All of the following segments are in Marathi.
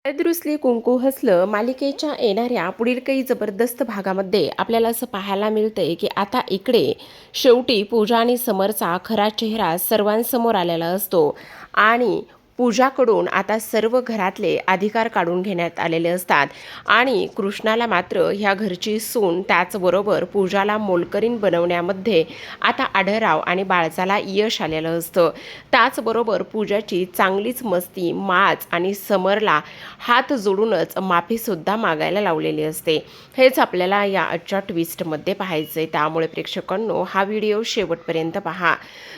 हळद रुसली कुंकू हसलं मालिकेच्या येणाऱ्या पुढील काही जबरदस्त भागामध्ये आपल्याला असं पाहायला मिळतंय की आता इकडे शेवटी पूजा आणि समरचा खरा चेहरा सर्वांसमोर आलेला असतो आणि पूजाकडून आता सर्व घरातले अधिकार काढून घेण्यात आलेले असतात आणि कृष्णाला मात्र ह्या घरची सून त्याचबरोबर पूजाला मोलकरीण बनवण्यामध्ये आता आढळराव आणि बाळजाला यश आलेलं असतं। त्याचबरोबर पूजाची चांगलीच मस्ती माज आणि समरला हात जोडूनच माफीसुद्धा मागायला लावलेली असते। हेच आपल्याला या आजच्या ट्विस्टमध्ये पाहायचं आहे, त्यामुळे प्रेक्षकांनो हा व्हिडिओ शेवटपर्यंत पहा।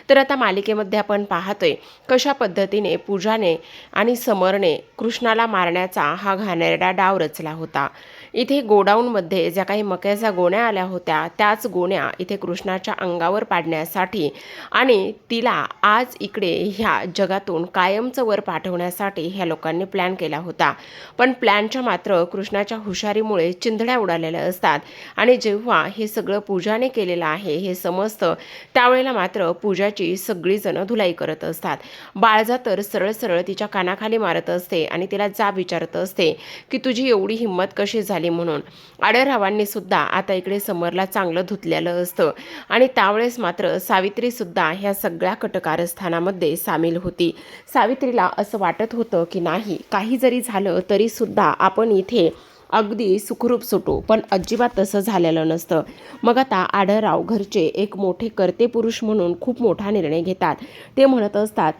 तर आता मालिकेमध्ये आपण पाहतोय कशा पद्धतीने पूजाने आणि समरने कृष्णाला मारण्याचा हा घाणेरडा डाव रचला होता। इथे गोडाऊनमध्ये ज्या काही मक्याच्या गोण्या आल्या होत्या त्याच गोण्या इथे कृष्णाच्या अंगावर पाडण्यासाठी आणि तिला आज इकडे ह्या जगातून कायमचं वर पाठवण्यासाठी ह्या लोकांनी प्लॅन केला होता। पण प्लॅनच्या मात्र कृष्णाच्या हुशारीमुळे चिंधड्या उडालेल्या असतात आणि जेव्हा हे सगळं पूजाने केलेलं आहे हे समजतं त्यावेळेला मात्र पूजाची सगळीजण धुलाई करत असतात। बाळजा तर सरळ सरळ तिच्या कानाखाली मारत असते आणि तिला जाब विचारत असते की तुझी एवढी हिंमत कशी झाली म्हणून। आढळरावांनी सुद्धा आता इकडे समरला चांगलं धुतलेलं असतं आणि त्यावेळेस मात्र सावित्री सुद्धा ह्या सगळ्या कटकारस्थानामध्ये सामील होती। सावित्रीला असं वाटत होतं की नाही काही जरी झालं तरी सुद्धा आपण इथे अगदी सुखरूप सुटू, पण अजिबात तसं झालेलं नसतं। मग आता आढळराव घरचे एक मोठे कर्ते पुरुष म्हणून खूप मोठा निर्णय घेतात। ते म्हणत असतात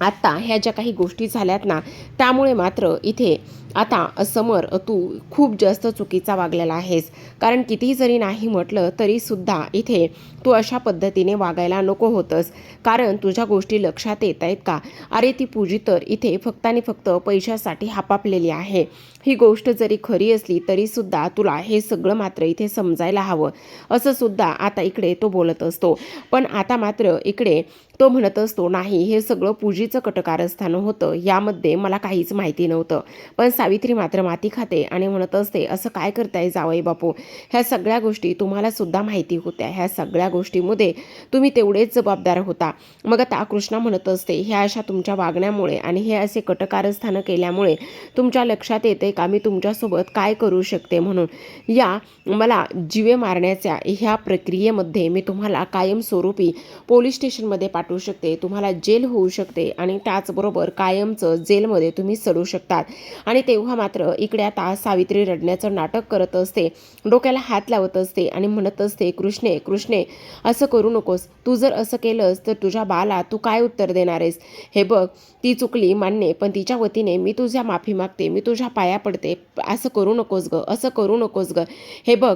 आत्ता ह्या ज्या काही गोष्टी झाल्यात ना त्यामुळे मात्र इथे आता समर तू खूप जास्त चुकीचा वागलेला आहेस, कारण कितीही जरी नाही म्हटलं तरीसुद्धा इथे तू अशा पद्धतीने वागायला नको होतंस, कारण तुझ्या गोष्टी लक्षात येत आहेत का? अरे ती पूजी तर इथे फक्त आणि फक्त पैशासाठी हापापलेली आहे। ही गोष्ट जरी खरी असली तरीसुद्धा तुला हे सगळं मात्र इथे समजायला हवं, असं सुद्धा आता इकडे तो बोलत असतो। पण आता मात्र इकडे तो म्हणत असतो नाही हे सगळं पूजीचं कटकारस्थान होतं, यामध्ये मला काहीच माहिती नव्हतं। पण सावित्री मात्र माती खाते आणि म्हणत असते असं काय करताय जावई बापू, ह्या सगळ्या गोष्टी तुम्हाला सुद्धा माहिती होत्या, ह्या सगळ्या गोष्टीमध्ये तुम्ही तेवढेच जबाबदार होता। मग आता कृष्णा म्हणत असते ह्या अशा तुमच्या वागण्यामुळे आणि हे असे कटकारस्थान केल्यामुळे तुमच्या लक्षात येते का मी तुमच्यासोबत काय करू शकते म्हणून। या मला जीवे मारण्याच्या ह्या प्रक्रियेमध्ये मी तुम्हाला कायमस्वरूपी पोलीस स्टेशनमध्ये पाठवू शकते, तुम्हाला जेल होऊ शकते आणि त्याचबरोबर कायमचं जेलमध्ये तुम्ही सडू शकतात। आणि तेव्हा मात्र इकडे आता सावित्री रडण्याचं नाटक करत असते, डोक्याला हात लावत असते आणि म्हणत असते कृष्णे कृष्णे असं करू नकोस, तू जर असं केलंस तर तुझ्या बाला तू काय उत्तर देणार आहेस? हे बघ ती चुकली मान्य, पण तिच्या वतीने मी तुझ्या माफी मागते, मी तुझ्या पाया पडते, असं करू नकोस ग, असं करू नकोस ग। हे बघ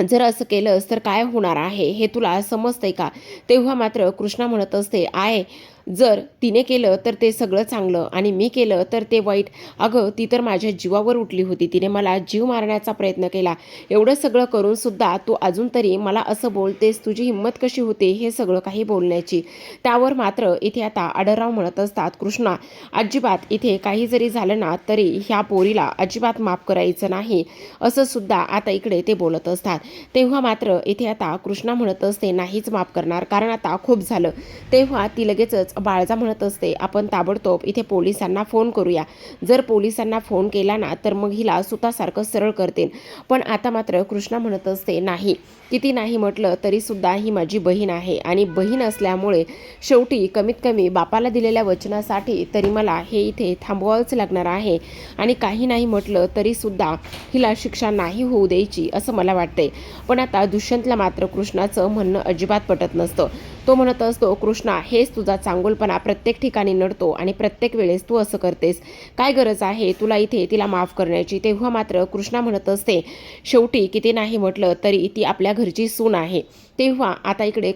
जर असं केलंस तर काय होणार आहे हे तुला समजतंय का? तेव्हा मात्र कृष्णा म्हणत असते आहे जर तिने केलं तर ते सगळं चांगलं आणि मी केलं तर ते वाईट। अगं ती तर माझ्या जीवावर उठली होती, तिने मला जीव मारण्याचा प्रयत्न केला, एवढं सगळं करून सुद्धा तू अजून तरी मला असं बोलतेस, तुझी हिंमत कशी होते हे सगळं काही बोलण्याची? त्यावर मात्र इथे आता आढळराव म्हणत असतात कृष्णा अजिबात इथे काही जरी झालं ना तरी ह्या पोरीला अजिबात माफ करायचं नाही, असं सुद्धा आता इकडे ते बोलत असतात। तेव्हा मात्र इथे आता कृष्णा म्हणत असते नाहीच माफ करणार, कारण आता खूप झालं। तेव्हा ती लगेचच बाळजा म्हणत असते आपण ताबडतोब इथे पोलिसांना फोन करूया, जर पोलिसांना फोन केला ना तर मग हिला सुतासारखं सरळ करतील। पण आता मात्र कृष्णा म्हणत असते नाही, किती नाही म्हटलं तरी सुद्धा ही माझी बहीण आहे आणि बहीण असल्यामुळे शेवटी कमीत कमी बापाला दिलेल्या वचनासाठी तरी मला हे इथे थांबवावंच लागणार आहे आणि काही नाही म्हटलं तरी सुद्धा हिला शिक्षा नाही होऊ द्यायची असं मला वाटतंय। पण आता दुष्यंतला मात्र कृष्णाचं म्हणणं अजिबात पटत नसतं। तो म्हणत असतो कृष्णा हेच तुझा चांगुलपणा प्रत्येक ठिकाणी नडतो आणि प्रत्येक वेळेस तू असं करतेस, काय गरज आहे तुला इथे तिला माफ करण्याची? तेव्हा मात्र कृष्णा म्हणत असते शेवटी किती नाही म्हटलं तरी ती आपल्या घरची सून आहे। तेव्हा आता इकडे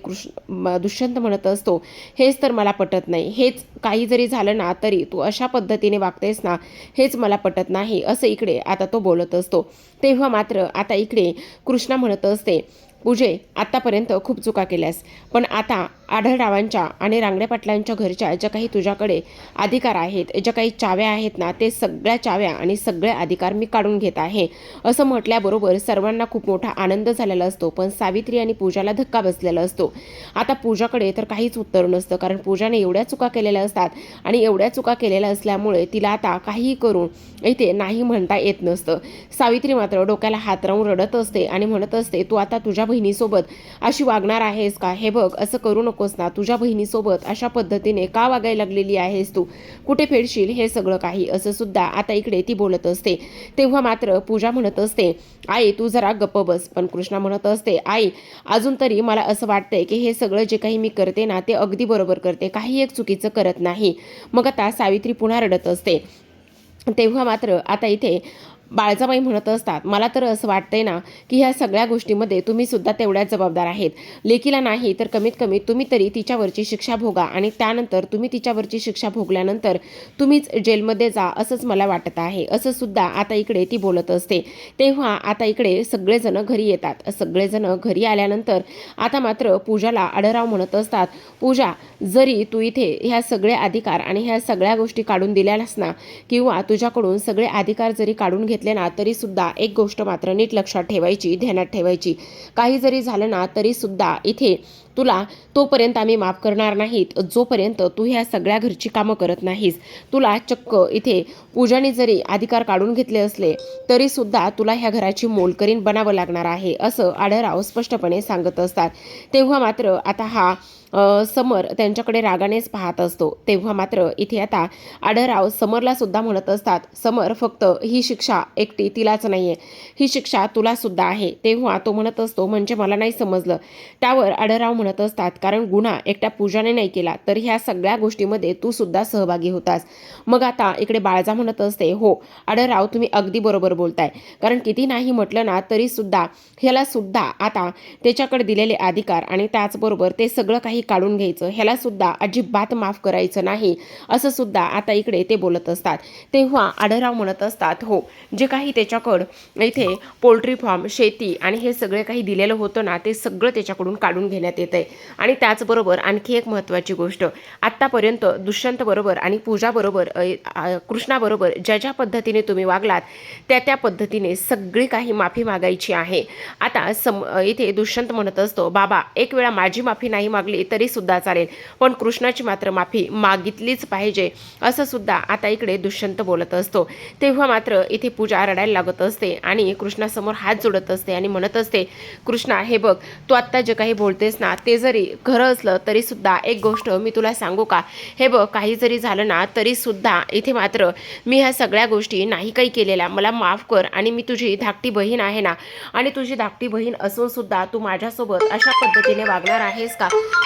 दुष्यंत म्हणत असतो हेच तर मला पटत नाही, हेच काही जरी झालं ना तरी तू अशा पद्धतीने वागतेस ना हेच मला पटत नाही, असं इकडे आता तो बोलत असतो। तेव्हा मात्र आता इकडे कृष्णा म्हणत असते पूजे आतापर्यंत खूप चुका केल्यास, पण आता आढळरावांच्या आणि रांगडे पाटलांच्या घरच्या ज्या काही तुझ्याकडे अधिकार आहेत, ज्या काही चाव्या आहेत ना, ते सगळ्या चाव्या आणि सगळे अधिकार मी काढून घेत आहे असं म्हटल्याबरोबर सर्वांना खूप मोठा आनंद झालेला असतो. पण सावित्री आणि पूजाला धक्का बसलेला असतो. आता पूजाकडे तर काहीच उत्तर नसतं, कारण पूजाने एवढ्या चुका केलेल्या असतात आणि एवढ्या चुका केलेल्या असल्यामुळे तिला आता काहीही करून इथे नाही म्हणता येत नसतं. सावित्री मात्र डोक्याला हात लावून रडत असते आणि म्हणत असते, तू आता तुझ्या बहिणीसोबत अशी वागणार आहेस का? हे बघ, असं करू नकोस ना. तुझ्या बहिणीसोबत अशा पद्धतीने का वागायला लागलेली आहेस तू? कुठे फेडशील हे सगळं काही? असं सुद्धा आता इकडे ती बोलत असते. तेव्हा मात्र पूजा म्हणत असते, आई तू जरा गप्प बस. पण कृष्णा म्हणत असते, आई अजून तरी मला असं वाटतंय की हे सगळं जे काही मी करते ना, ते अगदी बरोबर करते, काही एक चुकीचं करत नाही. मग आता सावित्री पुन्हा रडत असते. तेव्हा मात्र आता इथे बाळजाबाई म्हणत असतात, मला तर असं वाटतंय ना की ह्या सगळ्या गोष्टीमध्ये तुम्ही सुद्धा तेवढ्याच जबाबदार आहेत. लेकीला नाही तर कमीत कमी तुम्ही तरी तिच्यावरची शिक्षा भोगा आणि त्यानंतर तुम्ही तिच्यावरची शिक्षा भोगल्यानंतर तुम्हीच जेलमध्ये जा, असंच मला वाटत आहे. असं सुद्धा आता इकडे ती बोलत असते. तेव्हा आता इकडे सगळेजण घरी येतात. सगळेजण घरी आल्यानंतर आता मात्र पूजाला आढळराव म्हणत असतात, पूजा जरी तू इथे ह्या सगळे अधिकार आणि ह्या सगळ्या गोष्टी काढून दिल्यास ना, किंवा तुझ्याकडून सगळे अधिकार जरी काढून घेतले ना, तरी सुद्धा एक गोष्ट मात्र नीट लक्षात ठेवायची, ध्यानात ठेवायची. काही जरी झालं ना तरी सुद्धा इथे तुला तोपर्यंत आम्ही माफ करणार नाहीत जोपर्यंत तू ह्या सगळ्या घरची कामं करत नाहीस. तुला चक्क इथे पूजाने जरी अधिकार काढून घेतले असले तरी सुद्धा तुला ह्या घराची मोलकरीण बनावं लागणार आहे, असं आढळराव स्पष्टपणे सांगत असतात. तेव्हा मात्र आता हा समर त्यांच्याकडे रागानेच पाहत असतो. तेव्हा मात्र इथे आता आढळराव समरला सुद्धा म्हणत असतात, समर फक्त ही शिक्षा एकटी तिलाच नाहीये, ही शिक्षा तुला सुद्धा आहे. तेव्हा तो म्हणत असतो, म्हणजे मला नाही समजलं. त्यावर आढळराव म्हणत असतात, कारण गुन्हा एकट्या पूजाने नाही केला तर ह्या सगळ्या गोष्टीमध्ये तू सुद्धा सहभागी होतास. मग आता इकडे बाळजा म्हणत असते, हो आढळराव तुम्ही अगदी बरोबर बोलताय, कारण किती नाही म्हटलं ना तरी सुद्धा ह्याला सुद्धा आता त्याच्याकडे दिलेले अधिकार आणि त्याचबरोबर ते सगळं काही काढून घ्यायचं, ह्याला सुद्धा अजिबात माफ करायचं नाही, असं सुद्धा आता इकडे ते बोलत असतात. तेव्हा आढळराव म्हणत असतात, हो जे काही त्याच्याकडं इथे पोल्ट्री फार्म, शेती आणि हे सगळे काही दिलेलं होतं ना, ते सगळं त्याच्याकडून काढून घेण्यात येत आहे. आणि त्याचबरोबर आणखी एक महत्त्वाची गोष्ट, आत्तापर्यंत दुष्यंत बरोबर आणि पूजा बरोबर कृष्णाबरोबर ज्या ज्या पद्धतीने तुम्ही वागलात त्या पद्धतीने सगळी काही माफी मागायची आहे. आता इथे दुष्यंत म्हणत असतो, बाबा एक वेळा माझी माफी नाही मागली तरी सुद्धा चालेल, पण कृष्णाची मात्र माफी मागितलीच पाहिजे, असं सुद्धा आता इकडे दुष्यंत बोलत असतो. तेव्हा मात्र इथे पूजा रडायला लागत असते आणि कृष्णासमोर हात जोडत असते आणि म्हणत असते, कृष्णा हे बघ, तू आत्ता जे काही बोलतेस ना ते जरी खरं असलं तरी सुद्धा एक गोष्ट मी तुला सांगू का, हे बघ काही जरी झालं ना तरी सुद्धा इथे मात्र मी ह्या सगळ्या गोष्टी नाही काही केलेल्या, मला माफ कर. आणि मी तुझी धाकटी बहीण आहे ना, आणि तुझी धाकटी बहीण असून सुद्धा तू माझ्यासोबत अशा पद्धतीने वागणार आहेस का,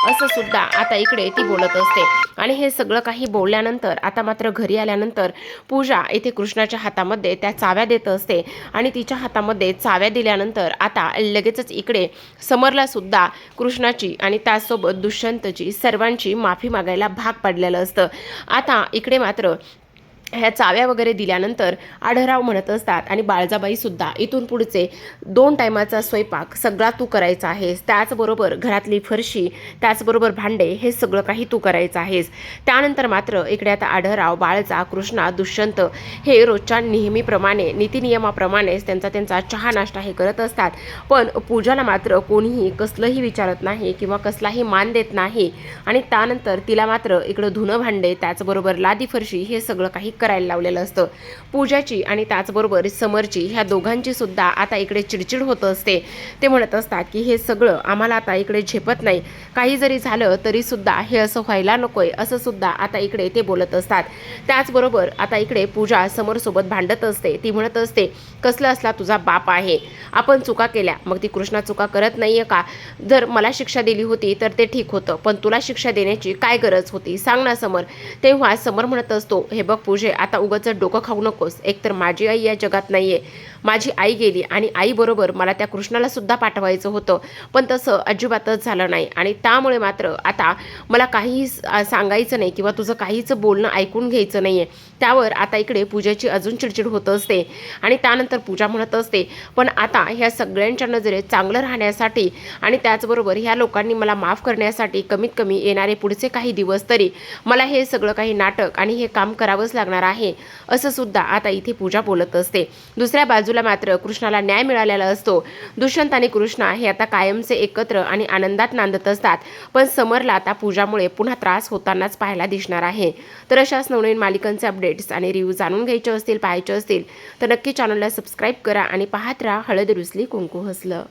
असं सुद्धा आता इकडे ती बोलत असते. आणि हे सगळं काही बोलल्यानंतर आता मात्र घरी आल्यानंतर पूजा इथे कृष्णाच्या हातामध्ये त्या चाव्या देत असते आणि तिच्या हातामध्ये चाव्या दिल्यानंतर आता लगेचच इकडे समरला सुद्धा कृष्णाची आणि त्यासोबत दुष्यंतची सर्वांची माफी मागायला भाग पडलेलं असतं. आता इकडे मात्र ह्या चाव्या वगैरे दिल्यानंतर आढळराव म्हणत असतात, आणि बाळजाबाई सुद्धा इथून पुढचे 2 टायमाचा स्वयंपाक सगळा तू करायचा आहेस, त्याचबरोबर घरातली फरशी, त्याचबरोबर भांडे, हे सगळं काही तू करायचं आहेस. त्यानंतर मात्र इकडे आता आढळराव, बाळजा, कृष्णा, दुष्यंत हे रोजच्या नेहमीप्रमाणे नीतिनियमाप्रमाणेच त्यांचा चहा नाश्ता हे करत असतात. पण पूजाला मात्र कोणीही कसलंही विचारत नाही किंवा कसलाही मान देत नाही. आणि त्यानंतर तिला मात्र इकडं धुणं भांडे, त्याचबरोबर लादी फरशी हे सगळं काही करायला लावलेलं असतं. पूजाची आणि त्याचबरोबर समरची ह्या दोघांची सुद्धा आता इकडे चिडचिड होत असते. ते म्हणत असतात की हे सगळं आम्हाला आता इकडे झेपत नाही, काही जरी झालं तरी सुद्धा हे असं व्हायला नकोय, असं सुद्धा आता इकडे ते बोलत असतात. त्याचबरोबर आता इकडे पूजा समरसोबत भांडत असते. ती म्हणत असते, कसला असला तुझा बाप आहे, आपण चुका केल्या, मग ती कृष्णा चुका करत नाहीये का? जर मला शिक्षा दिली होती तर ते ठीक होतं, पण तुला शिक्षा देण्याची काय गरज होती, सांग ना समर. तेव्हा समर म्हणत असतो, हे बघ पूजे, म्हणजे आता उगाच डोकं खाऊ नकोस. एकतर माझी आई या जगात नाही आहे, माझी आई गेली आणि आईबरोबर मला त्या कृष्णाला सुद्धा पाठवायचं होतं, पण तसं अजिबातच झालं नाही आणि त्यामुळे मात्र आता मला काहीही सांगायचं नाही किंवा तुझं काहीच बोलणं ऐकून घ्यायचं नाही आहे. त्यावर आता इकडे पूजाची अजून चिडचिड होत असते आणि त्यानंतर पूजा म्हणत असते, पण आता ह्या सगळ्यांच्या नजरेत चांगलं राहण्यासाठी आणि त्याचबरोबर ह्या लोकांनी मला माफ करण्यासाठी कमीत कमी येणारे पुढचे काही दिवस तरी मला हे सगळं काही नाटक आणि हे काम करावंच लागणार आहे, असं सुद्धा आता इथे पूजा बोलत असते. दुसऱ्या बाजूला मात्र कृष्णाला न्याय मिळालेला असतो. दुष्यंत आणि कृष्णा हे आता कायमचे एकत्र आणि आनंदात नांदत असतात, पण समरला आता पूजामुळे पुन्हा त्रास होतानाच पाहायला दिसणार आहे. तर अशाच नवनवीन मालिकांचे अपडेट्स आणि रिव्ह्यू जाणून घ्यायचे असतील, पाहायचे असतील तर नक्की चॅनलला सबस्क्राईब करा आणि पाहत राहा हळद रुसली कुंकू हसलं.